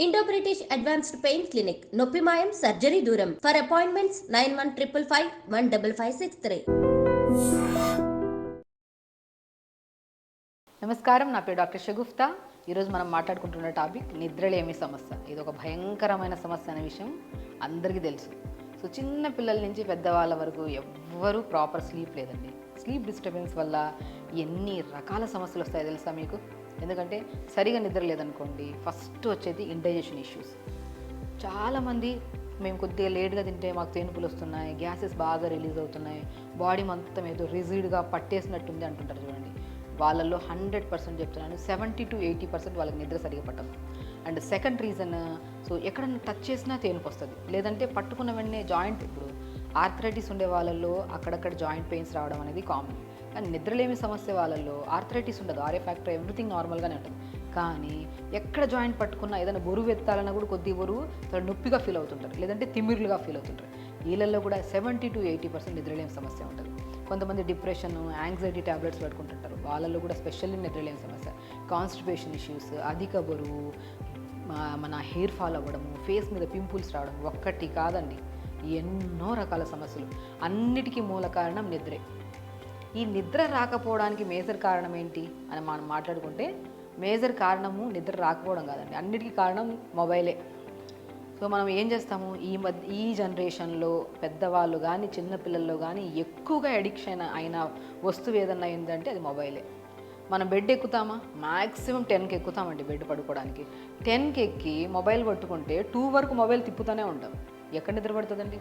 Indo British advanced pain clinic నొప్పి మాయం surgery దూరం ఫర్ అపాయింట్మెంట్స్ 9155515563. నమస్కారం, నా పేరు డాక్టర్ షగుఫ్తా. ఈరోజు మనం మాట్లాడుకుంటున్న టాపిక్ నిద్రలేమి సమస్య. ఇది ఒక భయంకరమైన సమస్య అనే విషయం అందరికీ తెలుసు. సో చిన్న పిల్లల నుంచి పెద్దవాళ్ళ వరకు ఎవ్వరూ ప్రాపర్ స్లీప్ లేదండి. స్లీప్ డిస్టర్బెన్స్ వల్ల ఎన్ని రకాల సమస్యలు వస్తాయో తెలుసా మీకు? ఎందుకంటే సరిగా నిద్ర లేదనుకోండి, ఫస్ట్ వచ్చేది ఇండైజెషన్ ఇష్యూస్. చాలామంది మేము కొద్దిగా లేట్గా తింటే మాకు తేనుపులు వస్తున్నాయి, గ్యాసెస్ బాగా రిలీజ్ అవుతున్నాయి, బాడీ మొత్తం ఏదో రిజిడ్గా పట్టేసినట్టుంది అంటుంటారు చూడండి. వాళ్ళల్లో 100% చెప్తున్నాను, 70 to 80% వాళ్ళకి నిద్ర సరిగా పట్టదు. అండ్ సెకండ్ రీజన్, సో ఎక్కడన్నా టచ్ చేసినా తేనుపు వస్తుంది, లేదంటే పట్టుకున్న వెంటనే జాయింట్, ఇప్పుడు ఆర్థరైటిస్ ఉండే వాళ్ళల్లో అక్కడక్కడ జాయింట్ పెయిన్స్ రావడం అనేది కామన్. కానీ నిద్రలేమి సమస్య వాళ్ళల్లో ఆర్థరైటిస్ ఉండదు, ఆర్ఏ ఫ్యాక్టర్ ఎవ్రీథింగ్ నార్మల్గానే ఉంటుంది. కానీ ఎక్కడ జాయింట్ పట్టుకున్నా, ఏదైనా బరువు ఎత్తాలన్నా కూడా కొద్ది బరువు చాలా నొప్పిగా ఫీల్ అవుతుంటారు, లేదంటే తిమ్మిర్లుగా ఫీల్ అవుతుంటారు. వీళ్ళల్లో కూడా 70 to 80% నిద్రలేని సమస్య ఉంటుంది. కొంతమంది డిప్రెషన్, యాంగ్జైటీ ట్యాబ్లెట్స్ పెట్టుకుంటుంటారు, వాళ్ళల్లో కూడా స్పెషల్లీ నిద్రలేని సమస్య. కాన్స్టిపేషన్ ఇష్యూస్, అధిక బరువు, మన హెయిర్ ఫాల్ అవ్వడము, ఫేస్ మీద పింపుల్స్ రావడం ఒక్కటి కాదండి, ఎన్నో రకాల సమస్యలు. అన్నిటికీ మూల కారణం నిద్రే. ఈ నిద్ర రాకపోవడానికి మేజర్ కారణం ఏంటి అని మనం మాట్లాడుకుంటే, మేజర్ కారణము నిద్ర రాకపోవడం కాదండి, అన్నిటికీ కారణం మొబైలే. సో మనం ఏం చేస్తాము, ఈ జనరేషన్లో పెద్దవాళ్ళు కానీ చిన్నపిల్లల్లో కానీ ఎక్కువగా అడిక్షన్ అయిన వస్తువు ఏదన్నా ఏంటంటే అది మొబైలే. మనం బెడ్ ఎక్కుతామా, మ్యాక్సిమం 10కి ఎక్కుతామండి బెడ్ పడుకోవడానికి. 10కి ఎక్కి మొబైల్ పట్టుకుంటే 2 వరకు మొబైల్ తిప్పుతూనే ఉంటాం. ఎక్కడ నిద్ర పడుతుందండి?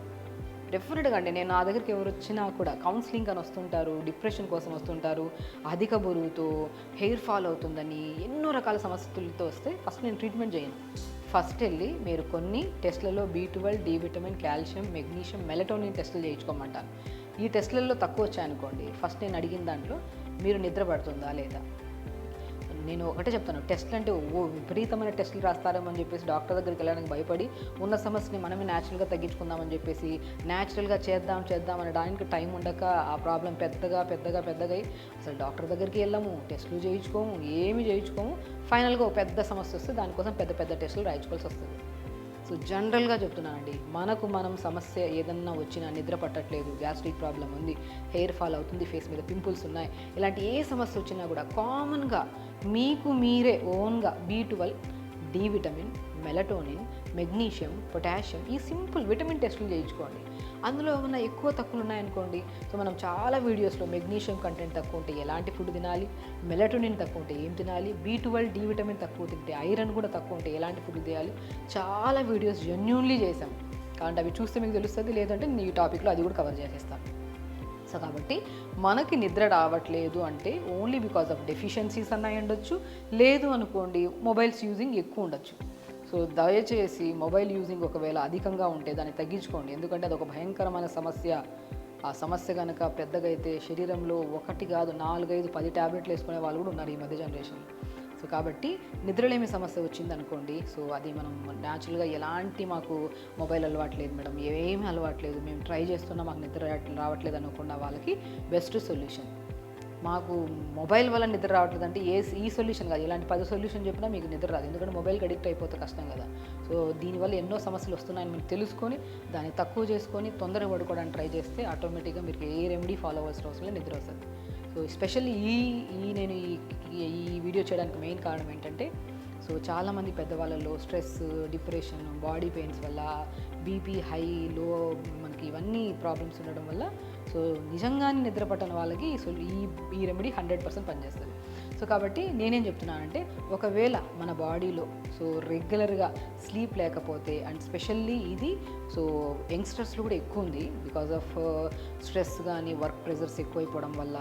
డెఫినెట్గా అండి. నేను నా దగ్గరికి ఎవరు వచ్చినా కూడా కౌన్సిలింగ్ అని వస్తుంటారు, డిప్రెషన్ కోసం వస్తుంటారు, అధిక బరువుతో హెయిర్ ఫాల్ అవుతుందని ఎన్నో రకాల సమస్యలతో వస్తే ఫస్ట్ నేను ట్రీట్మెంట్ చేయను. ఫస్ట్ వెళ్ళి మీరు కొన్ని టెస్ట్లలో B12, D vitamin, calcium, magnesium, melatonin టెస్టులు చేయించుకోమంటాను. ఈ టెస్టులలో తక్కువ వచ్చాయనుకోండి, ఫస్ట్ నేను అడిగిన దాంట్లో మీరు నిద్ర పడుతుందా లేదా. నేను ఒకటే చెప్తాను, టెస్ట్లు అంటే విపరీతమైన టెస్టులు రాస్తారేమో అని చెప్పేసి డాక్టర్ దగ్గరికి వెళ్ళడానికి భయపడి ఉన్న సమస్యని మనమే న్యాచురల్గా తగ్గించుకుందామని చెప్పేసి న్యాచురల్గా చేద్దాం అనడానికి టైం ఉండక ఆ ప్రాబ్లం పెద్దగా అయ్యి అసలు డాక్టర్ దగ్గరికి వెళ్ళాము, టెస్టులు చేయించుకోము, ఏమి చేయించుకోము, ఫైనల్గా ఒక పెద్ద సమస్య వస్తే దానికోసం పెద్ద టెస్టులు రాయించుకోవాల్సి వస్తుంది. సో జనరల్గా చెప్తున్నానండి, మనం సమస్య ఏదన్నా వచ్చినా, నిద్ర పట్టట్లేదు, గ్యాస్ట్రిక్ ప్రాబ్లం ఉంది, హెయిర్ ఫాల్ అవుతుంది, ఫేస్ మీద పింపుల్స్ ఉన్నాయి, ఇలాంటి ఏ సమస్య వచ్చినా కూడా కామన్గా మీకు మీరే ఓన్గా B12, D vitamin, melatonin, magnesium, potassium ఈ సింపుల్ విటమిన్ టెస్టులు చేయించుకోండి. అందులో ఏమన్నా ఎక్కువ తక్కువలు ఉన్నాయనుకోండి, సో మనం చాలా వీడియోస్లో మెగ్నీషియం కంటెంట్ తక్కువ ఉంటే ఎలాంటి ఫుడ్ తినాలి, మెలటోనిన్ తక్కువ ఉంటే ఏం తినాలి, B12, D విటమిన్ తక్కువ తింటే, ఐరన్ కూడా తక్కువ ఉంటే ఎలాంటి ఫుడ్ తినాలి, చాలా వీడియోస్ జెన్యూన్లీ చేశాం. కాబట్టి అవి చూస్తే మీకు తెలుస్తుంది, లేదంటే ఈ టాపిక్లో అది కూడా కవర్ చేసేస్తాను. సో కాబట్టి మనకి నిద్ర రావట్లేదు అంటే ఓన్లీ బికాజ్ ఆఫ్ డెఫిషియన్సీస్ అన్న ఉండొచ్చు, లేదు అనుకోండి మొబైల్స్ యూజింగ్ ఎక్కువ ఉండొచ్చు. సో దయచేసి మొబైల్ యూజింగ్ ఒకవేళ అధికంగా ఉంటే దాన్ని తగ్గించుకోండి, ఎందుకంటే అది ఒక భయంకరమైన సమస్య. ఆ సమస్య కనుక పెద్దగా అయితే శరీరంలో 1 కాదు 4, 5, 10 ట్యాబ్లెట్లు వేసుకునే వాళ్ళు కూడా ఉన్నారు ఈ మధ్య జనరేషన్. సో కాబట్టి నిద్రలేమి సమస్య వచ్చింది అనుకోండి, సో అది మనం న్యాచురల్గా ఎలాంటి మాకు మొబైల్ అలవాట్లేదు మేడం, ఏమీ అలవాట్లేదు, మేము ట్రై చేస్తున్నా మాకు నిద్ర రావట్లేదు అనుకున్న వాళ్ళకి బెస్ట్ సొల్యూషన్, మాకు మొబైల్ వల్ల నిద్ర రావట్లేదు అంటే ఈ సొల్యూషన్ కాదు, ఇలాంటి 10 సొల్యూషన్ చెప్పినా మీకు నిద్ర రాదు, ఎందుకంటే మొబైల్కి అడిక్ట్ అయిపోతే కష్టం కదా. సో దీనివల్ల ఎన్నో సమస్యలు వస్తున్నాయని మీరు తెలుసుకొని దాన్ని తక్కువ చేసుకొని తొందరగా పడుకోవడానికి ట్రై చేస్తే ఆటోమేటిక్గా మీరు ఏ రెమెడీ ఫాలో అవ్వాల్సిన అవసరం లేదు, నిద్ర వస్తుంది. సో ఎస్పెషల్లీ నేను ఈ వీడియో చేయడానికి మెయిన్ కారణం ఏంటంటే, సో చాలామంది పెద్దవాళ్ళలో స్ట్రెస్, డిప్రెషన్, బాడీ పెయిన్స్ వల్ల, బీపీ హై లో, మనకి ఇవన్నీ ప్రాబ్లమ్స్ ఉండడం వల్ల సో నిజంగానే నిద్ర పట్టని వాళ్ళకి ఈ రెమెడీ 100% పనిచేస్తుంది. సో కాబట్టి నేనేం చెప్తున్నానంటే, ఒకవేళ మన బాడీలో సో రెగ్యులర్గా స్లీప్ లేకపోతే, అండ్ స్పెషల్లీ ఇది సో యంగ్స్టర్స్లో కూడా ఎక్కువ ఉంది బికాజ్ ఆఫ్ స్ట్రెస్ కానీ వర్క్ ప్రెజర్స్ ఎక్కువైపోవడం వల్ల,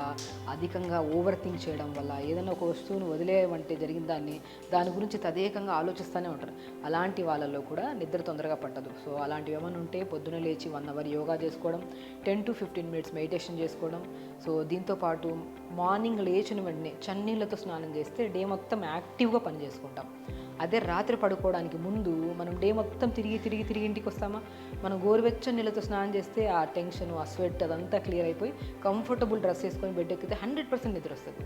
అధికంగా ఓవర్ థింక్ చేయడం వల్ల, ఏదైనా ఒక వస్తువును వదిలేయమంటే జరిగిన దాని గురించి తదేకంగా ఆలోచిస్తూనే ఉంటారు. అలాంటి వాళ్ళలో కూడా నిద్ర తొందరగా పట్టదు. సో అలాంటివి ఏమైనా ఉంటే పొద్దున లేచి 1 అవర్ యోగా చేసుకోవడం, 10 to 15 minutes మెడిటేషన్ చేసుకోవడం, సో దీంతోపాటు మార్నింగ్ లేచిన వెంటనే చన్నీళ్ళతో స్నానం చేస్తే డే మొత్తం యాక్టివ్గా పని చేసుకుంటాం. అదే రాత్రి పడుకోవడానికి ముందు మనం డే మొత్తం తిరిగి ఇంటికి వస్తామా, మనం గోరువెచ్చని నీళ్ళతో స్నానం చేస్తే ఆ టెన్షన్, ఆ స్వెట్ అదంతా క్లియర్ అయిపోయి కంఫర్టబుల్ డ్రెస్ వేసుకొని బెడ్ ఎక్కితే 100% నిద్ర వస్తుంది.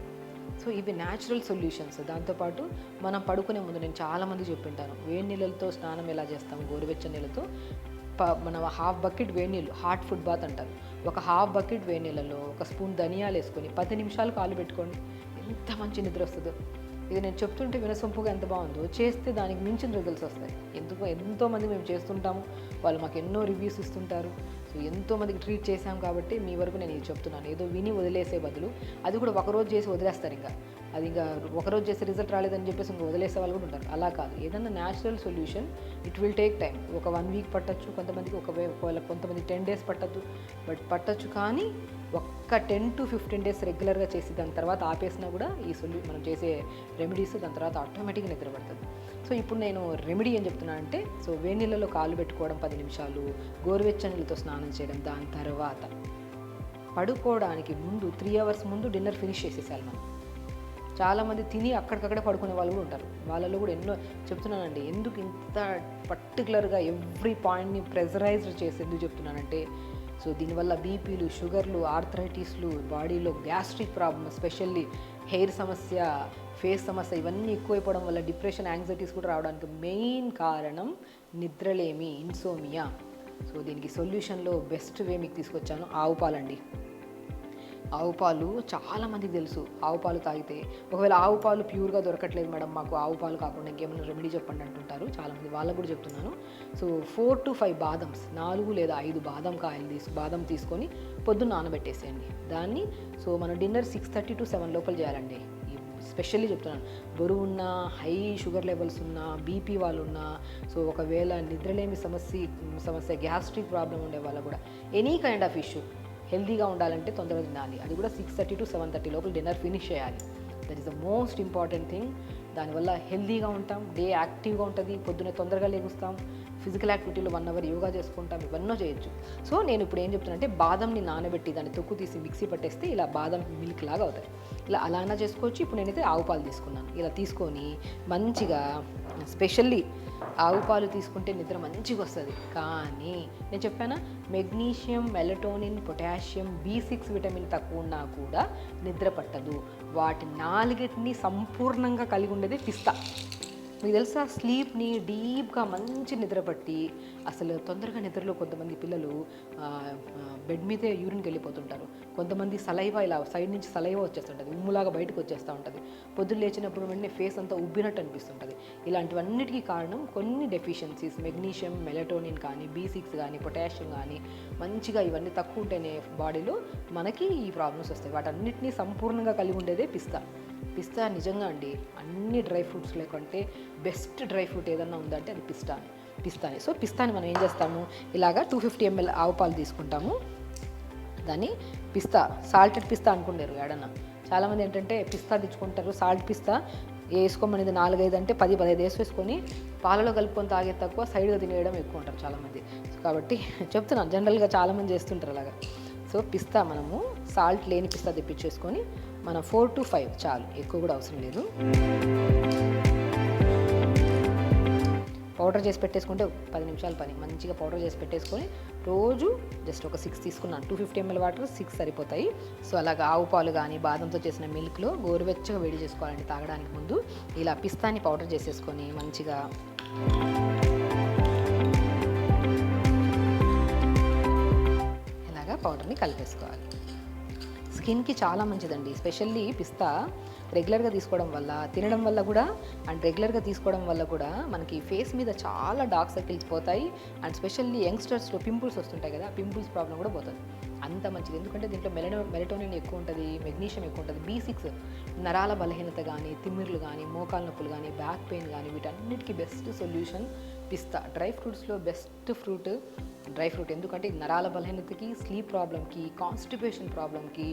సో ఇవి న్యాచురల్ సొల్యూషన్స్. దాంతోపాటు మనం పడుకునే ముందు నేను చాలామంది చెప్పింటాను, వేడి నీళ్ళతో స్నానం ఎలా చేస్తాము, గోరువెచ్చని నీళ్ళతో మనం హాఫ్ బకెట్ వేడి నీళ్ళు, హాట్ ఫుడ్ బాత్ అంటారు, ఒక హాఫ్ బకెట్ వేడి నీళ్ళలో ఒక స్పూన్ ధనియాలు వేసుకొని 10 నిమిషాలు కాలు పెట్టుకోండి, ఎంత మంచి నిద్ర వస్తుందో. ఇది నేను చెప్తుంటే వినసొంపుగా ఎంత బాగుందో, చేస్తే దానికి మించిన రిజల్ట్స్ వస్తాయి. ఎంతోమంది మేము చేస్తుంటాము, వాళ్ళు మాకు ఎన్నో రివ్యూస్ ఇస్తుంటారు. సో ఎంతోమందికి ట్రీట్ చేశాం కాబట్టి మీ వరకు నేను ఇది చెప్తున్నాను. ఏదో విని వదిలేసే బదులు, అది కూడా ఒకరోజు చేసి వదిలేస్తారు, అది ఇంకా ఒకరోజు చేసి రిజల్ట్ రాలేదని చెప్పేసి ఇంకా వదిలేసే వాళ్ళు కూడా ఉంటారు. అలా కాదు, ఏదన్నా natural solution it will take time. ఒక 1 వీక్ పట్టచ్చు, కొంతమందికి ఒకవేళ కొంతమంది 10 డేస్ పట్టచ్చు. కానీ ఒక్క 10 to 15 డేస్ రెగ్యులర్గా చేసి దాని తర్వాత ఆపేసినా కూడా ఈ మనం చేసే రెమెడీస్ దాని తర్వాత ఆటోమేటిక్గా నిద్రపడుతుంది. సో ఇప్పుడు నేను రెమెడీ ఏం చెప్తున్నానంటే, సో వేడి నీళ్ళలో కాలు పెట్టుకోవడం 10 నిమిషాలు, గోరువెచ్చని నీళ్ళతో స్నానం చేయడం, దాని తర్వాత పడుకోవడానికి ముందు 3 అవర్స్ ముందు డిన్నర్ ఫినిష్ చేసేసాలి మనం. చాలామంది తిని అక్కడికక్కడే పడుకునే వాళ్ళు కూడా ఉంటారు. వాళ్ళలో కూడా ఎన్నో చెప్తున్నానండి. ఎందుకు ఇంత పర్టికులర్గా ఎవ్రీ పాయింట్ని ప్రెజరైజ్డ్ చేసి ఎందుకు చెప్తున్నానంటే, సో దీనివల్ల బీపీలు, షుగర్లు, ఆర్థరైటిస్లు, బాడీలో గ్యాస్ట్రిక్ ప్రాబ్లమ్, ఎస్పెషల్లీ హెయిర్ సమస్య, ఫేస్ సమస్య, ఇవన్నీ ఎక్కువైపోవడం వల్ల డిప్రెషన్, యాంగ్జైటీస్ కూడా రావడానికి మెయిన్ కారణం నిద్రలేమి, ఇన్సోమియా. సో దీనికి సొల్యూషన్లో బెస్ట్ వే మీకు తీసుకొచ్చాను, ఆవు పాలండి. ఆవు పాలు చాలామందికి తెలుసు, ఆవు పాలు తాగితే. ఒకవేళ ఆవు పాలు ప్యూర్గా దొరకట్లేదు మేడం, మాకు ఆవు పాలు కాకుండా ఇంకేమైనా రెమెడీ చెప్పండి అంటుంటారు చాలామంది, వాళ్ళకు కూడా చెప్తున్నాను. సో 4 to 5 బాదమ్స్, 4 లేదా 5 బాదం తీసుకొని పొద్దున్న నానబెట్టేసేయండి దాన్ని. సో మనం డిన్నర్ 6:30 to 7 లోపల చేయాలండి. స్పెషల్లీ చెప్తున్నాను, బరువు ఉన్న, హై షుగర్ లెవెల్స్ ఉన్న, బీపీ వాళ్ళు ఉన్నా, సో ఒకవేళ నిద్రలేమి సమస్య గ్యాస్ట్రిక్ ప్రాబ్లం ఉండే వాళ్ళు కూడా, ఎనీ కైండ్ ఆఫ్ ఇష్యూ, హెల్తీగా ఉండాలంటే తొందరగా తినాలి. అది కూడా 6:30 to 7:30 లోపల డిన్నర్ ఫినిష్ చేయాలి. That is the most important thing. దానివల్ల హెల్తీగా ఉంటాం, డే యాక్టివ్గా ఉంటుంది, పొద్దున్నే తొందరగా లేగుస్తాం, ఫిజికల్ యాక్టివిటీలో 1 అవర్ యోగా చేసుకుంటాం, ఇవన్నీ చేయొచ్చు. సో నేను ఇప్పుడు ఏం చెప్తున్నానంటే, బాదంని నానబెట్టి దాన్ని తొక్కు తీసి మిక్సీ పట్టేస్తే ఇలా బాదం మిల్క్ లాగా అవుతాయి. ఇలా అలానా చేసుకోవచ్చు. ఇప్పుడు నేనైతే ఆవు పాలు తీసుకున్నాను. ఇలా తీసుకొని మంచిగా, స్పెషల్లీ ఆవు పాలు తీసుకుంటే నిద్ర మంచిగా వస్తుంది. కానీ నేను చెప్పానా, magnesium, melatonin, potassium, B6 vitamin తక్కువ ఉన్నా కూడా నిద్ర పట్టదు. వాటి 4టిని సంపూర్ణంగా కలిగి ఉండేది పిస్తా. మీకు తెలుసా, స్లీప్ని డీప్గా మంచి నిద్ర పట్టి అసలు తొందరగా నిద్రలో కొంతమంది పిల్లలు బెడ్ మీదే యూరిన్కి వెళ్ళిపోతుంటారు. కొంతమంది సలైవా, ఇలా సైడ్ నుంచి సలైవా వచ్చేస్తుంటుంది, ఉమ్ములాగా బయటకు వచ్చేస్తూ ఉంటుంది. పొద్దున్న లేచినప్పుడు వెంటనే ఫేస్ అంతా ఉబ్బినట్టు అనిపిస్తుంటుంది. ఇలాంటివన్నిటికీ కారణం కొన్ని డెఫిషియన్సీస్, మెగ్నీషియం, మెలటోనిన్ కానీ, B6 కానీ, పొటాషియం కానీ మంచిగా ఇవన్నీ తక్కువ ఉంటేనే బాడీలో మనకి ఈ ప్రాబ్లమ్స్ వస్తాయి. వాటన్నిటినీ సంపూర్ణంగా కలిగి ఉండేదే పిస్తా. నిజంగా అండి, అన్ని డ్రై ఫ్రూట్స్ లేకుంటే బెస్ట్ డ్రై ఫ్రూట్ ఏదన్నా ఉందంటే అది పిస్తాని. సో పిస్తాని మనం ఏం చేస్తాము, ఇలాగా 250 ml ఆవు పాలు తీసుకుంటాము. దాన్ని సాల్టెడ్ పిస్తా అనుకుంటారు ఏడన్నా. చాలామంది ఏంటంటే పిస్తా తెచ్చుకుంటారు, సాల్ట్ పిస్తా వేసుకోమనేది 4-5 అంటే 10-15 వేసుకొని పాలలో కలుపుకొని తాగే తక్కువ, సైడ్గా తినేయడం ఎక్కువ ఉంటారు చాలామంది. కాబట్టి చెప్తున్నాను, జనరల్గా చాలామంది చేస్తుంటారు అలాగా. సో పిస్తా మనము సాల్ట్ లేని పిస్తా తెప్పించేసుకొని మనం 4 to 5 చాలు, ఎక్కువ కూడా అవసరం లేదు. పౌడర్ చేసి పెట్టేసుకుంటే 10 నిమిషాల పని. మంచిగా పౌడర్ చేసి పెట్టేసుకొని రోజు జస్ట్ ఒక 6 తీసుకున్నాను. 250 ml వాటర్ 6 సరిపోతాయి. సో అలాగా ఆవు పాలు కానీ, బాదంతో చేసిన మిల్క్లో గోరువెచ్చగా వేడి చేసుకోవాలండి తాగడానికి ముందు. ఇలా పిస్తాని పౌడర్ చేసేసుకొని మంచిగా ఇలాగా పౌడర్ని కలిపేసుకోవాలి. స్కిన్కి చాలా మంచిదండి. స్పెషల్లీ పిస్తా రెగ్యులర్గా తీసుకోవడం వల్ల, తినడం వల్ల కూడా, అండ్ రెగ్యులర్గా తీసుకోవడం వల్ల కూడా మనకి ఫేస్ మీద చాలా డార్క్ సర్కిల్స్ పోతాయి. అండ్ స్పెషల్లీ యంగ్స్టర్స్లో పింపుల్స్ వస్తుంటాయి కదా, పింపుల్స్ ప్రాబ్లం కూడా పోతుంది. అంత మంచిది. ఎందుకంటే దీంట్లో మెలటోనిన్ ఎక్కువ ఉంటుంది, మెగ్నీషియం ఎక్కువ ఉంటుంది, B6 నరాల బలహీనత కానీ, తిమ్మిర్లు కానీ, మోకాలు నొప్పులు కానీ, బ్యాక్ పెయిన్ కానీ, వీటన్నిటికీ బెస్ట్ సొల్యూషన్ పిస్తా. డ్రై ఫ్రూట్స్లో బెస్ట్ డ్రై ఫ్రూట్. ఎందుకంటే నరాల బలహీనతకి, స్లీప్ ప్రాబ్లంకి, కాన్స్టిపేషన్ ప్రాబ్లంకి,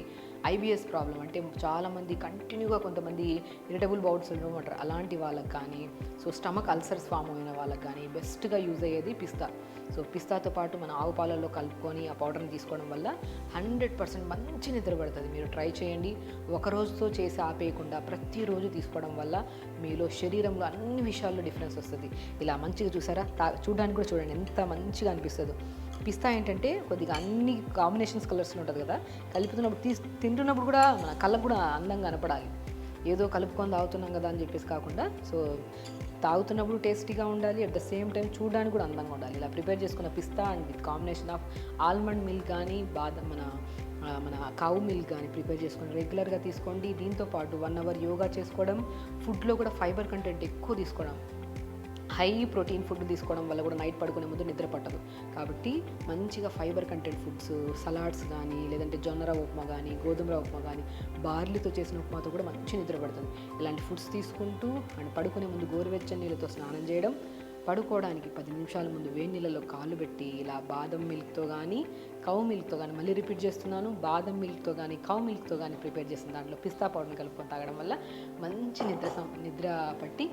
IBS ప్రాబ్లం అంటే చాలామంది కంటిన్యూగా, కొంతమంది ఇరిటబుల్ బౌల్ సిండ్రోమ్ అంటారు, అలాంటి వాళ్ళకి కానీ, సో స్టమక్ అల్సర్స్ ఫామ్ అయిన వాళ్ళకి కానీ బెస్ట్గా యూజ్ అయ్యేది పిస్తా. సో పిస్తాతో పాటు మన ఆవు పాలల్లో కలుపుకొని ఆ పౌడర్ని తీసుకోవడం వల్ల 100% మంచి నిద్ర పడుతుంది. మీరు ట్రై చేయండి. ఒక రోజుతో చేసి ఆపేయకుండా ప్రతిరోజు తీసుకోవడం వల్ల మీలో శరీరంలో అన్ని విషయాల్లో డిఫరెన్స్ వస్తుంది. ఇలా మంచిగా చూసారా, చూడడానికి కూడా చూడండి ఎంత మంచిగా అనిపిస్తుందో. పిస్తా ఏంటంటే కొద్దిగా అన్ని కాంబినేషన్స్ కలర్స్లో ఉంటుంది కదా, కలుపుతున్నప్పుడు తింటున్నప్పుడు కూడా మన కళ్ళకు కూడా అందంగా కనపడాలి. ఏదో కలుపుకొని తాగుతున్నాం కదా అని చెప్పేసి కాకుండా, సో తాగుతున్నప్పుడు టేస్టీగా ఉండాలి, అట్ ద సేమ్ టైం చూడడానికి కూడా అందంగా ఉండాలి. ఇలా ప్రిపేర్ చేసుకున్న పిస్తా and with combination of almond milk కానీ బాదం మన కౌ మిల్క్ కానీ ప్రిపేర్ చేసుకొని రెగ్యులర్గా తీసుకోండి. దీంతోపాటు 1 అవర్ యోగా చేసుకోవడం, ఫుడ్లో కూడా ఫైబర్ కంటెంట్ ఎక్కువ తీసుకోవడం, హై ప్రోటీన్ ఫుడ్ తీసుకోవడం వల్ల కూడా నైట్ పడుకునే ముందు నిద్ర పట్టదు. కాబట్టి మంచిగా ఫైబర్ కంటెంట్ ఫుడ్స్, సలాడ్స్ కానీ, లేదంటే జొన్నరవ ఉప్మా కానీ, గోధుమ రవ్వ ఉప్మా కానీ, బార్లీతో చేసిన ఉప్మాతో కూడా మంచి నిద్ర పడుతుంది. ఇలాంటి ఫుడ్స్ తీసుకుంటూ అండ్ పడుకునే ముందు గోరువెచ్చని నీళ్ళతో స్నానం చేయడం, పడుకోవడానికి 10 నిమిషాల ముందు వేడి నీళ్ళలో కాళ్ళు పెట్టి ఇలా బాదం మిల్క్తో కానీ కౌ మిల్క్తో కానీ, మళ్ళీ రిపీట్ చేస్తున్నాను, బాదం మిల్క్తో కానీ కౌ మిల్క్తో కానీ ప్రిపేర్ చేసిన దాంట్లో పిస్తా పౌడర్ని కలుపుకొని తాగడం వల్ల మంచి నిద్ర పట్టి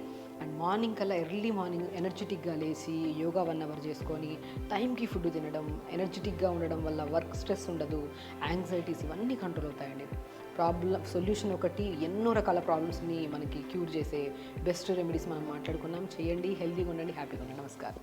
అండ్ మార్నింగ్ కల్లా ఎర్లీ మార్నింగ్ ఎనర్జెటిక్గా లేచి యోగా 1 అవర్ చేసుకొని టైంకి ఫుడ్ తినడం, ఎనర్జెటిక్గా ఉండడం వల్ల వర్క్ స్ట్రెస్ ఉండదు, యాంగ్జైటీస్ ఇవన్నీ కంట్రోల్ అవుతాయండి. సొల్యూషన్ ఒకటి, ఎన్నో రకాల ప్రాబ్లమ్స్ని మనకి క్యూర్ చేసే బెస్ట్ రెమెడీస్ మనం మాట్లాడుకున్నాం. చేయండి, హెల్తీగా ఉండండి, హ్యాపీగా ఉండండి. నమస్కారం.